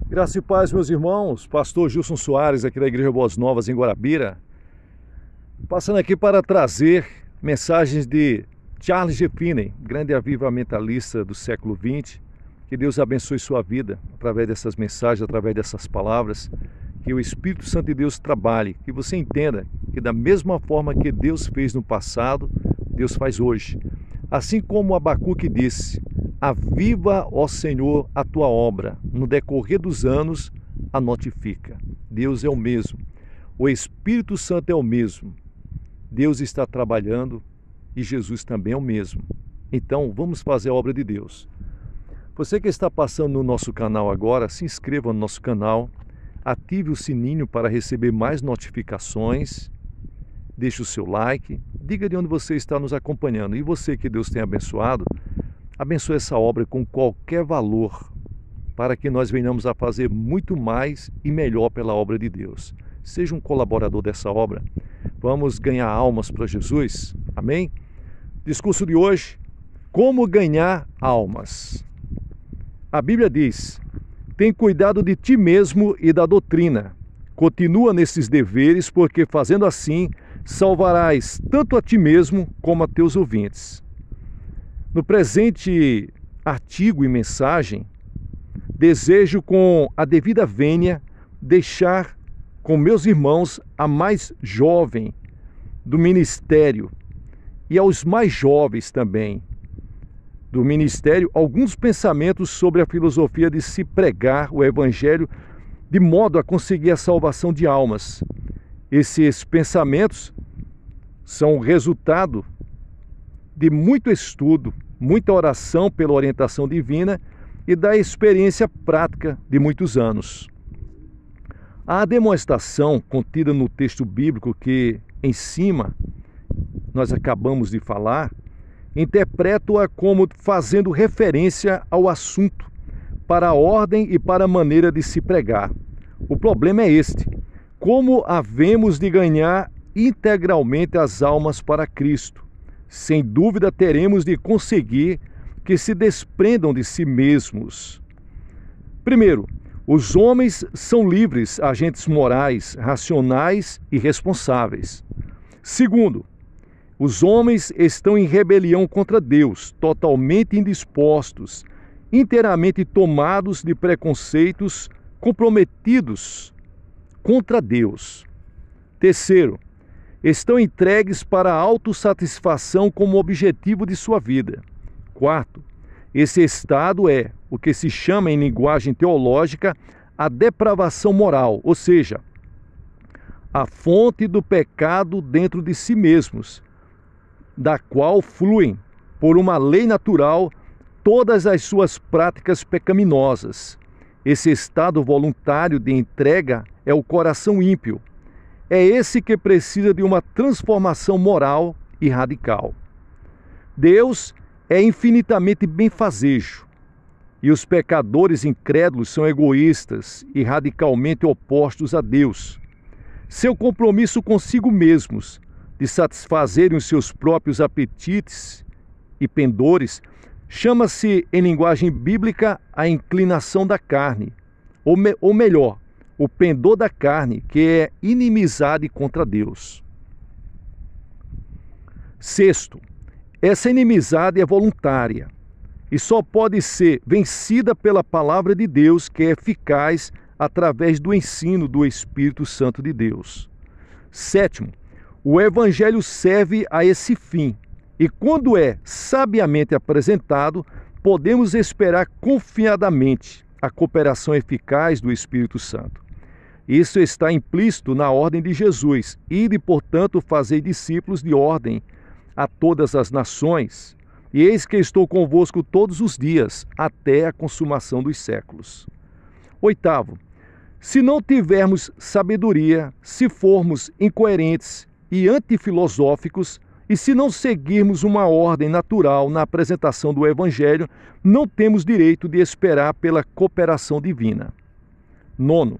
Graça e paz, meus irmãos. Pastor Gilson Soares, aqui da Igreja Boas Novas, em Guarabira. Passando aqui para trazer mensagens de Charles G. Finney, grande avivamentalista do século XX. Que Deus abençoe sua vida através dessas mensagens, através dessas palavras. Que o Espírito Santo de Deus trabalhe. Que você entenda que da mesma forma que Deus fez no passado, Deus faz hoje. Assim como Abacuque disse: aviva, ó Senhor, a tua obra, no decorrer dos anos a notifica. Deus é o mesmo, o Espírito Santo é o mesmo, Deus está trabalhando e Jesus também é o mesmo. Então vamos fazer a obra de Deus. Você que está passando no nosso canal agora, se inscreva no nosso canal, ative o sininho para receber mais notificações, deixe o seu like, diga de onde você está nos acompanhando. E você que Deus tem abençoado, abençoe essa obra com qualquer valor, para que nós venhamos a fazer muito mais e melhor pela obra de Deus. Seja um colaborador dessa obra. Vamos ganhar almas para Jesus. Amém? Discurso de hoje: como ganhar almas. A Bíblia diz: tem cuidado de ti mesmo e da doutrina. Continua nesses deveres, porque fazendo assim, salvarás tanto a ti mesmo como a teus ouvintes. No presente artigo e mensagem, desejo com a devida vênia deixar com meus irmãos a mais jovem do ministério e aos mais jovens também do ministério alguns pensamentos sobre a filosofia de se pregar o Evangelho de modo a conseguir a salvação de almas. Esses pensamentos são o resultado de muito estudo, muita oração pela orientação divina e da experiência prática de muitos anos. A demonstração contida no texto bíblico que em cima nós acabamos de falar, interpreto-a como fazendo referência ao assunto, para a ordem e para a maneira de se pregar. O problema é este: como havemos de ganhar integralmente as almas para Cristo? Sem dúvida teremos de conseguir que se desprendam de si mesmos. Primeiro, os homens são livres, agentes morais, racionais e responsáveis. Segundo, os homens estão em rebelião contra Deus, totalmente indispostos, inteiramente tomados de preconceitos, comprometidos contra Deus. Terceiro, estão entregues para a autossatisfação como objetivo de sua vida. Quarto, esse estado é o que se chama em linguagem teológica a depravação moral, ou seja, a fonte do pecado dentro de si mesmos, da qual fluem, por uma lei natural, todas as suas práticas pecaminosas. Esse estado voluntário de entrega é o coração ímpio. É esse que precisa de uma transformação moral e radical. Deus é infinitamente benfazejo, e os pecadores incrédulos são egoístas e radicalmente opostos a Deus. Seu compromisso consigo mesmos, de satisfazerem os seus próprios apetites e pendores, chama-se, em linguagem bíblica, a inclinação da carne, ou melhor, o pendor da carne, que é inimizade contra Deus. Sexto, essa inimizade é voluntária e só pode ser vencida pela palavra de Deus, que é eficaz através do ensino do Espírito Santo de Deus. Sétimo, o Evangelho serve a esse fim e, quando é sabiamente apresentado, podemos esperar confiadamente a cooperação eficaz do Espírito Santo. Isso está implícito na ordem de Jesus: ide, portanto, fazei discípulos de ordem a todas as nações, e eis que estou convosco todos os dias, até a consumação dos séculos. Oitavo, se não tivermos sabedoria, se formos incoerentes e antifilosóficos, e se não seguirmos uma ordem natural na apresentação do Evangelho, não temos direito de esperar pela cooperação divina. Nono,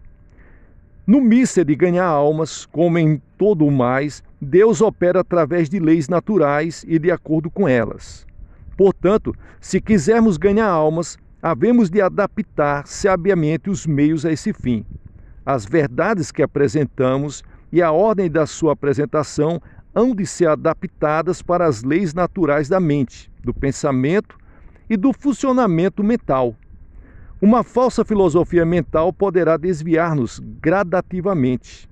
no míster de ganhar almas, como em todo o mais, Deus opera através de leis naturais e de acordo com elas. Portanto, se quisermos ganhar almas, havemos de adaptar sabiamente os meios a esse fim. As verdades que apresentamos e a ordem da sua apresentação hão de ser adaptadas para as leis naturais da mente, do pensamento e do funcionamento mental. Uma falsa filosofia mental poderá desviar-nos gradativamente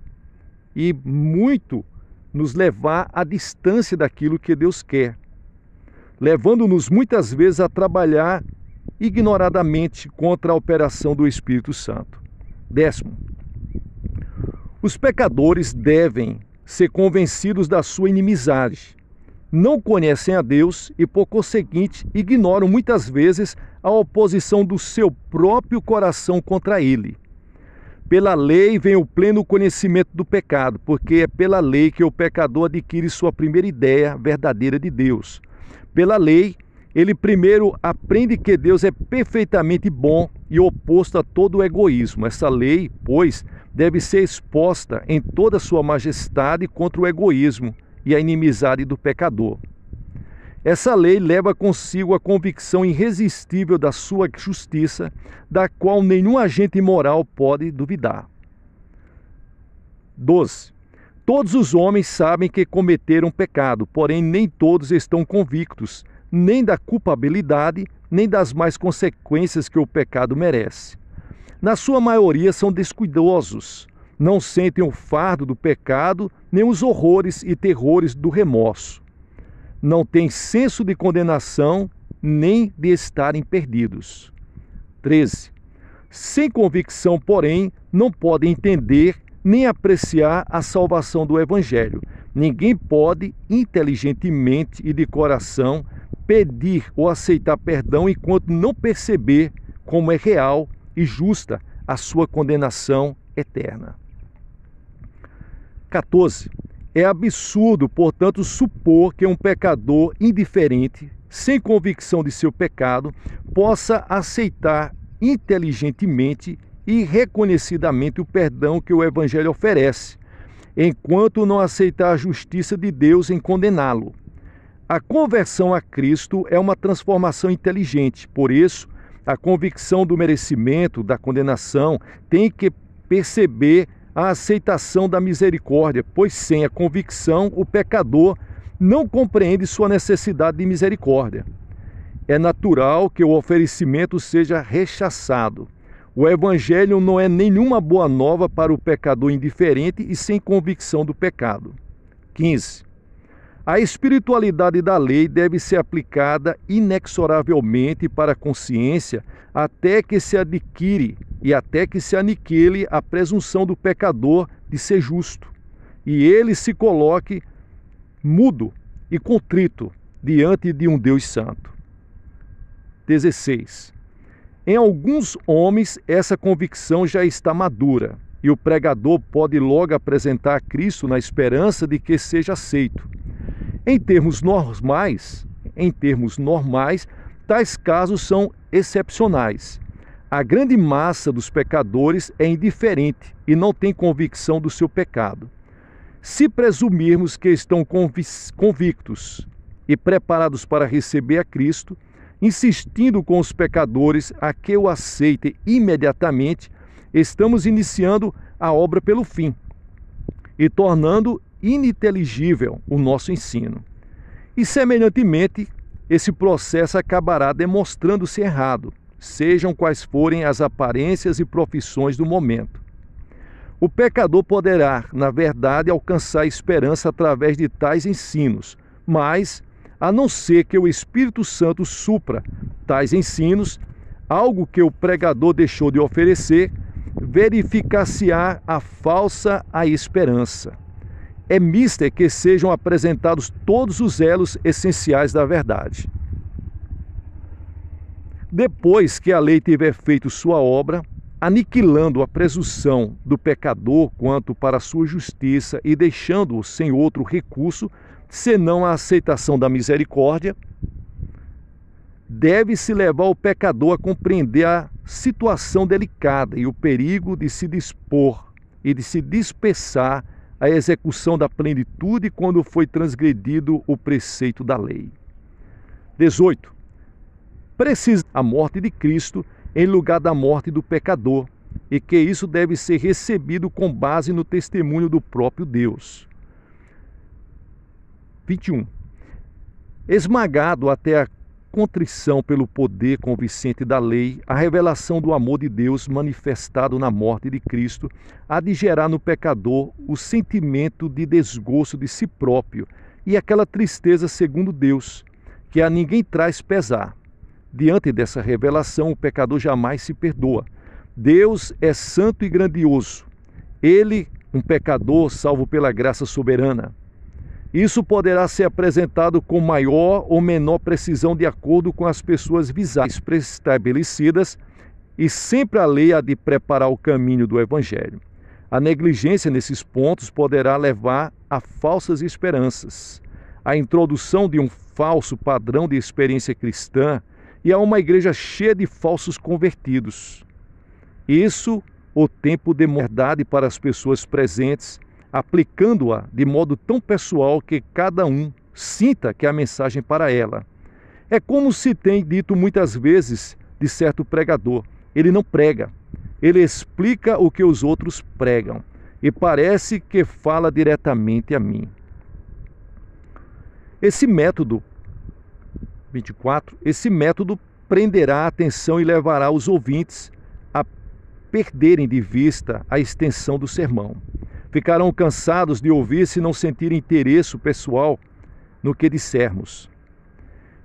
e muito nos levar à distância daquilo que Deus quer, levando-nos muitas vezes a trabalhar ignoradamente contra a operação do Espírito Santo. 10. Os pecadores devem ser convencidos da sua inimizade. Não conhecem a Deus e, por conseguinte, ignoram muitas vezes a oposição do seu próprio coração contra ele. Pela lei vem o pleno conhecimento do pecado, porque é pela lei que o pecador adquire sua primeira ideia verdadeira de Deus. Pela lei, ele primeiro aprende que Deus é perfeitamente bom e oposto a todo o egoísmo. Essa lei, pois, deve ser exposta em toda a sua majestade contra o egoísmo e a inimizade do pecador. Essa lei leva consigo a convicção irresistível da sua justiça, da qual nenhum agente moral pode duvidar. 12. Todos os homens sabem que cometeram pecado, porém nem todos estão convictos, nem da culpabilidade, nem das más consequências que o pecado merece. Na sua maioria são descuidosos, não sentem o fardo do pecado, nem os horrores e terrores do remorso. Não têm senso de condenação, nem de estarem perdidos. 13. Sem convicção, porém, não podem entender nem apreciar a salvação do Evangelho. Ninguém pode, inteligentemente e de coração, pedir ou aceitar perdão enquanto não perceber como é real e justa a sua condenação eterna. 14. É absurdo, portanto, supor que um pecador indiferente, sem convicção de seu pecado, possa aceitar inteligentemente e reconhecidamente o perdão que o Evangelho oferece, enquanto não aceitar a justiça de Deus em condená-lo. A conversão a Cristo é uma transformação inteligente, por isso, a convicção do merecimento, da condenação, tem que perceber a aceitação da misericórdia, pois sem a convicção, o pecador não compreende sua necessidade de misericórdia. É natural que o oferecimento seja rechaçado. O Evangelho não é nenhuma boa nova para o pecador indiferente e sem convicção do pecado. 15. A espiritualidade da lei deve ser aplicada inexoravelmente para a consciência até que se adquire e até que se aniquile a presunção do pecador de ser justo, e ele se coloque mudo e contrito diante de um Deus santo. 16. Em alguns homens essa convicção já está madura, e o pregador pode logo apresentar a Cristo na esperança de que seja aceito. Em termos normais, tais casos são excepcionais. A grande massa dos pecadores é indiferente e não tem convicção do seu pecado. Se presumirmos que estão convictos e preparados para receber a Cristo, insistindo com os pecadores a que o aceitem imediatamente, estamos iniciando a obra pelo fim e tornando ininteligível o nosso ensino. E, semelhantemente, esse processo acabará demonstrando-se errado, sejam quais forem as aparências e profissões do momento. O pecador poderá, na verdade, alcançar esperança através de tais ensinos, mas, a não ser que o Espírito Santo supra tais ensinos, algo que o pregador deixou de oferecer, verificar-se-á a falsa esperança. É mister que sejam apresentados todos os elos essenciais da verdade. Depois que a lei tiver feito sua obra, aniquilando a presunção do pecador quanto para a sua justiça e deixando-o sem outro recurso, senão a aceitação da misericórdia, deve-se levar o pecador a compreender a situação delicada e o perigo de se dispor e de se dispersar a execução da plenitude quando foi transgredido o preceito da lei. 18. precisa a morte de Cristo em lugar da morte do pecador, e que isso deve ser recebido com base no testemunho do próprio Deus. 21. Esmagado até a contrição pelo poder convincente da lei, a revelação do amor de Deus manifestado na morte de Cristo há de gerar no pecador o sentimento de desgosto de si próprio e aquela tristeza segundo Deus, que a ninguém traz pesar. Diante dessa revelação, o pecador jamais se perdoa. Deus é santo e grandioso. Ele, um pecador salvo pela graça soberana. Isso poderá ser apresentado com maior ou menor precisão de acordo com as pessoas visadas, pré-estabelecidas, e sempre a lei há de preparar o caminho do Evangelho. A negligência nesses pontos poderá levar a falsas esperanças, a introdução de um falso padrão de experiência cristã e a uma igreja cheia de falsos convertidos. Isso o tempo de verdade para as pessoas presentes, aplicando-a de modo tão pessoal que cada um sinta que é a mensagem para ela. É como se tem dito muitas vezes de certo pregador: ele não prega, ele explica o que os outros pregam, e parece que fala diretamente a mim. Esse método, 24, esse método prenderá a atenção e levará os ouvintes a perderem de vista a extensão do sermão. Ficarão cansados de ouvir se não sentirem interesse pessoal no que dissermos.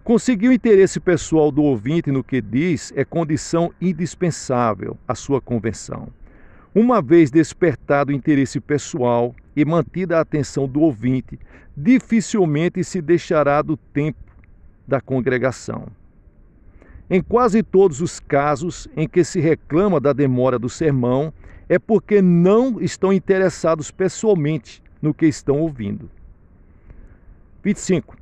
Conseguir o interesse pessoal do ouvinte no que diz é condição indispensável à sua conversão. Uma vez despertado o interesse pessoal e mantida a atenção do ouvinte, dificilmente se deixará do tempo da congregação. Em quase todos os casos em que se reclama da demora do sermão, é porque não estão interessados pessoalmente no que estão ouvindo. 25.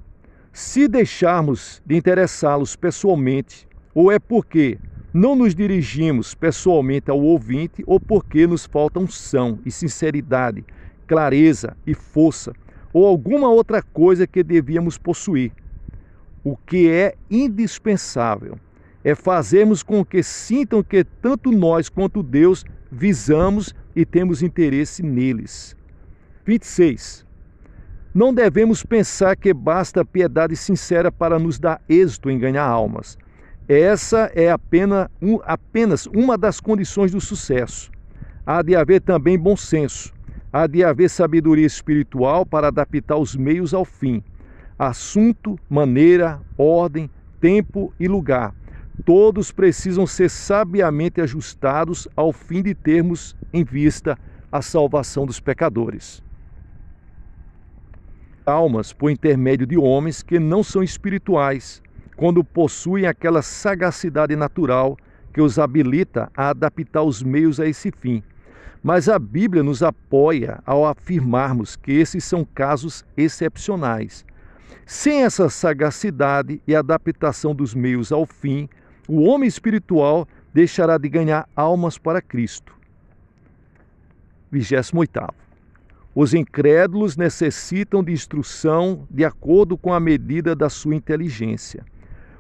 Se deixarmos de interessá-los pessoalmente, ou é porque não nos dirigimos pessoalmente ao ouvinte, ou porque nos falta unção e sinceridade, clareza e força, ou alguma outra coisa que devíamos possuir. O que é indispensável é fazermos com que sintam que tanto nós quanto Deus visamos e temos interesse neles. 26. Não devemos pensar que basta a piedade sincera para nos dar êxito em ganhar almas. Essa é apenas uma das condições do sucesso. Há de haver também bom senso. Há de haver sabedoria espiritual para adaptar os meios ao fim. Assunto, maneira, ordem, tempo e lugar. Todos precisam ser sabiamente ajustados ao fim de termos em vista a salvação dos pecadores. Almas por intermédio de homens que não são espirituais, quando possuem aquela sagacidade natural que os habilita a adaptar os meios a esse fim. Mas a Bíblia nos apoia ao afirmarmos que esses são casos excepcionais. Sem essa sagacidade e adaptação dos meios ao fim, o homem espiritual deixará de ganhar almas para Cristo. 28. Os incrédulos necessitam de instrução de acordo com a medida da sua inteligência.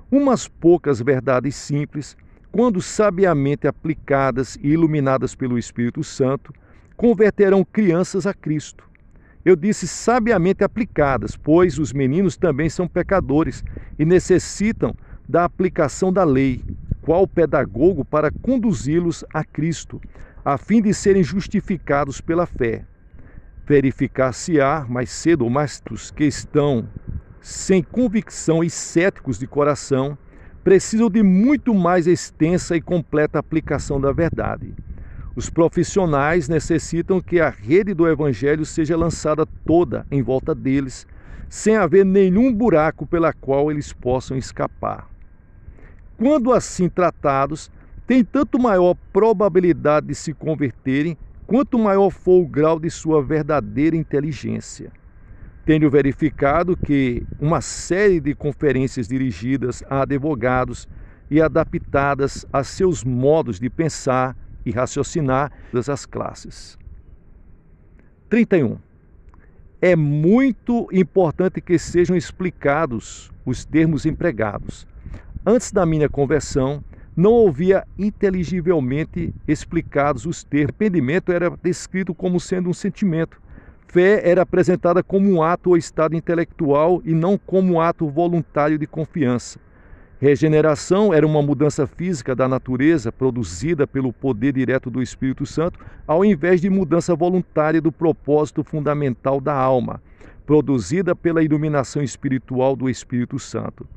Umas poucas verdades simples, quando sabiamente aplicadas e iluminadas pelo Espírito Santo, converterão crianças a Cristo. Eu disse sabiamente aplicadas, pois os meninos também são pecadores e necessitam da aplicação da lei, qual pedagogo para conduzi-los a Cristo, a fim de serem justificados pela fé. Verificar-se-á mais cedo ou mais tarde que estão sem convicção e céticos de coração, precisam de muito mais extensa e completa aplicação da verdade. Os profissionais necessitam que a rede do Evangelho seja lançada toda em volta deles, sem haver nenhum buraco pela qual eles possam escapar. Quando assim tratados, têm tanto maior probabilidade de se converterem, quanto maior for o grau de sua verdadeira inteligência. Tenho verificado que uma série de conferências dirigidas a advogados e adaptadas a seus modos de pensar e raciocinar todas as classes. 31. É muito importante que sejam explicados os termos empregados. antes da minha conversão, não ouvia inteligivelmente explicados os termos. Arrependimento era descrito como sendo um sentimento. Fé era apresentada como um ato ou estado intelectual e não como um ato voluntário de confiança. Regeneração era uma mudança física da natureza produzida pelo poder direto do Espírito Santo, ao invés de mudança voluntária do propósito fundamental da alma, produzida pela iluminação espiritual do Espírito Santo.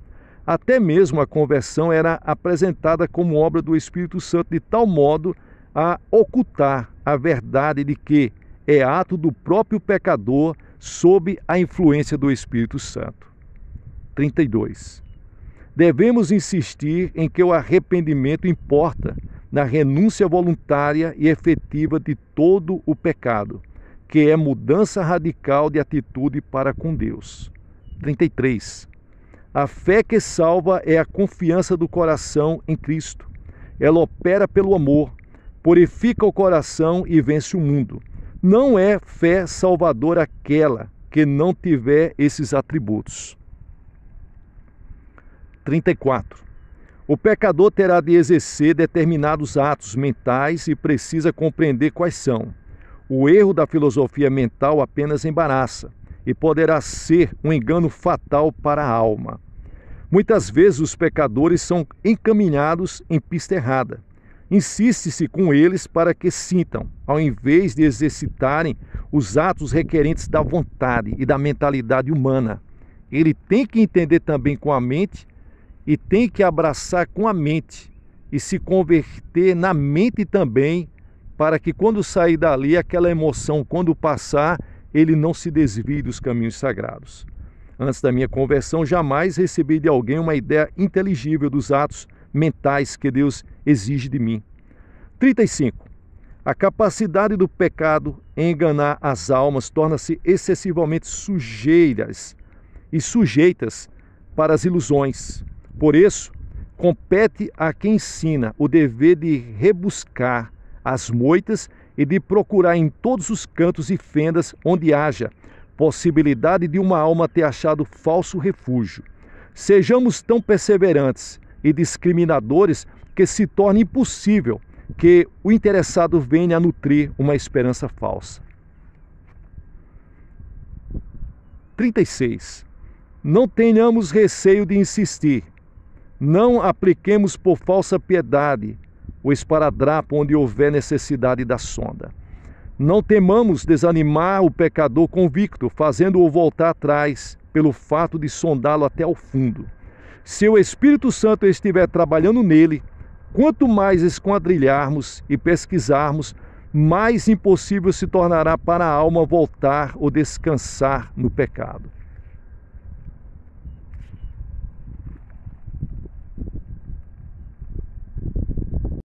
Até mesmo a conversão era apresentada como obra do Espírito Santo, de tal modo a ocultar a verdade de que é ato do próprio pecador sob a influência do Espírito Santo. 32. Devemos insistir em que o arrependimento importa na renúncia voluntária e efetiva de todo o pecado, que é mudança radical de atitude para com Deus. 33. A fé que salva é a confiança do coração em Cristo. Ela opera pelo amor, purifica o coração e vence o mundo. Não é fé salvadora aquela que não tiver esses atributos. 34. O pecador terá de exercer determinados atos mentais e precisa compreender quais são. O erro da filosofia mental apenas embaraça e poderá ser um engano fatal para a alma. Muitas vezes os pecadores são encaminhados em pista errada. Insiste-se com eles para que sintam, ao invés de exercitarem os atos requerentes da vontade e da mentalidade humana. Ele tem que entender também com a mente e tem que abraçar com a mente e se converter na mente também, para que quando sair dali, aquela emoção, quando passar, ele não se desvie dos caminhos sagrados. Antes da minha conversão, jamais recebi de alguém uma ideia inteligível dos atos mentais que Deus exige de mim. 35. A capacidade do pecado em enganar as almas torna-se excessivamente sujeitas para as ilusões. Por isso, compete a quem ensina o dever de rebuscar as moitas e de procurar em todos os cantos e fendas onde haja possibilidade de uma alma ter achado falso refúgio. Sejamos tão perseverantes e discriminadores que se torne impossível que o interessado venha a nutrir uma esperança falsa. 36. Não tenhamos receio de insistir. Não apliquemos por falsa piedade o esparadrapo onde houver necessidade da sonda. Não temamos desanimar o pecador convicto, fazendo-o voltar atrás, pelo fato de sondá-lo até ao fundo. Se o Espírito Santo estiver trabalhando nele, quanto mais esquadrilharmos e pesquisarmos, mais impossível se tornará para a alma voltar ou descansar no pecado.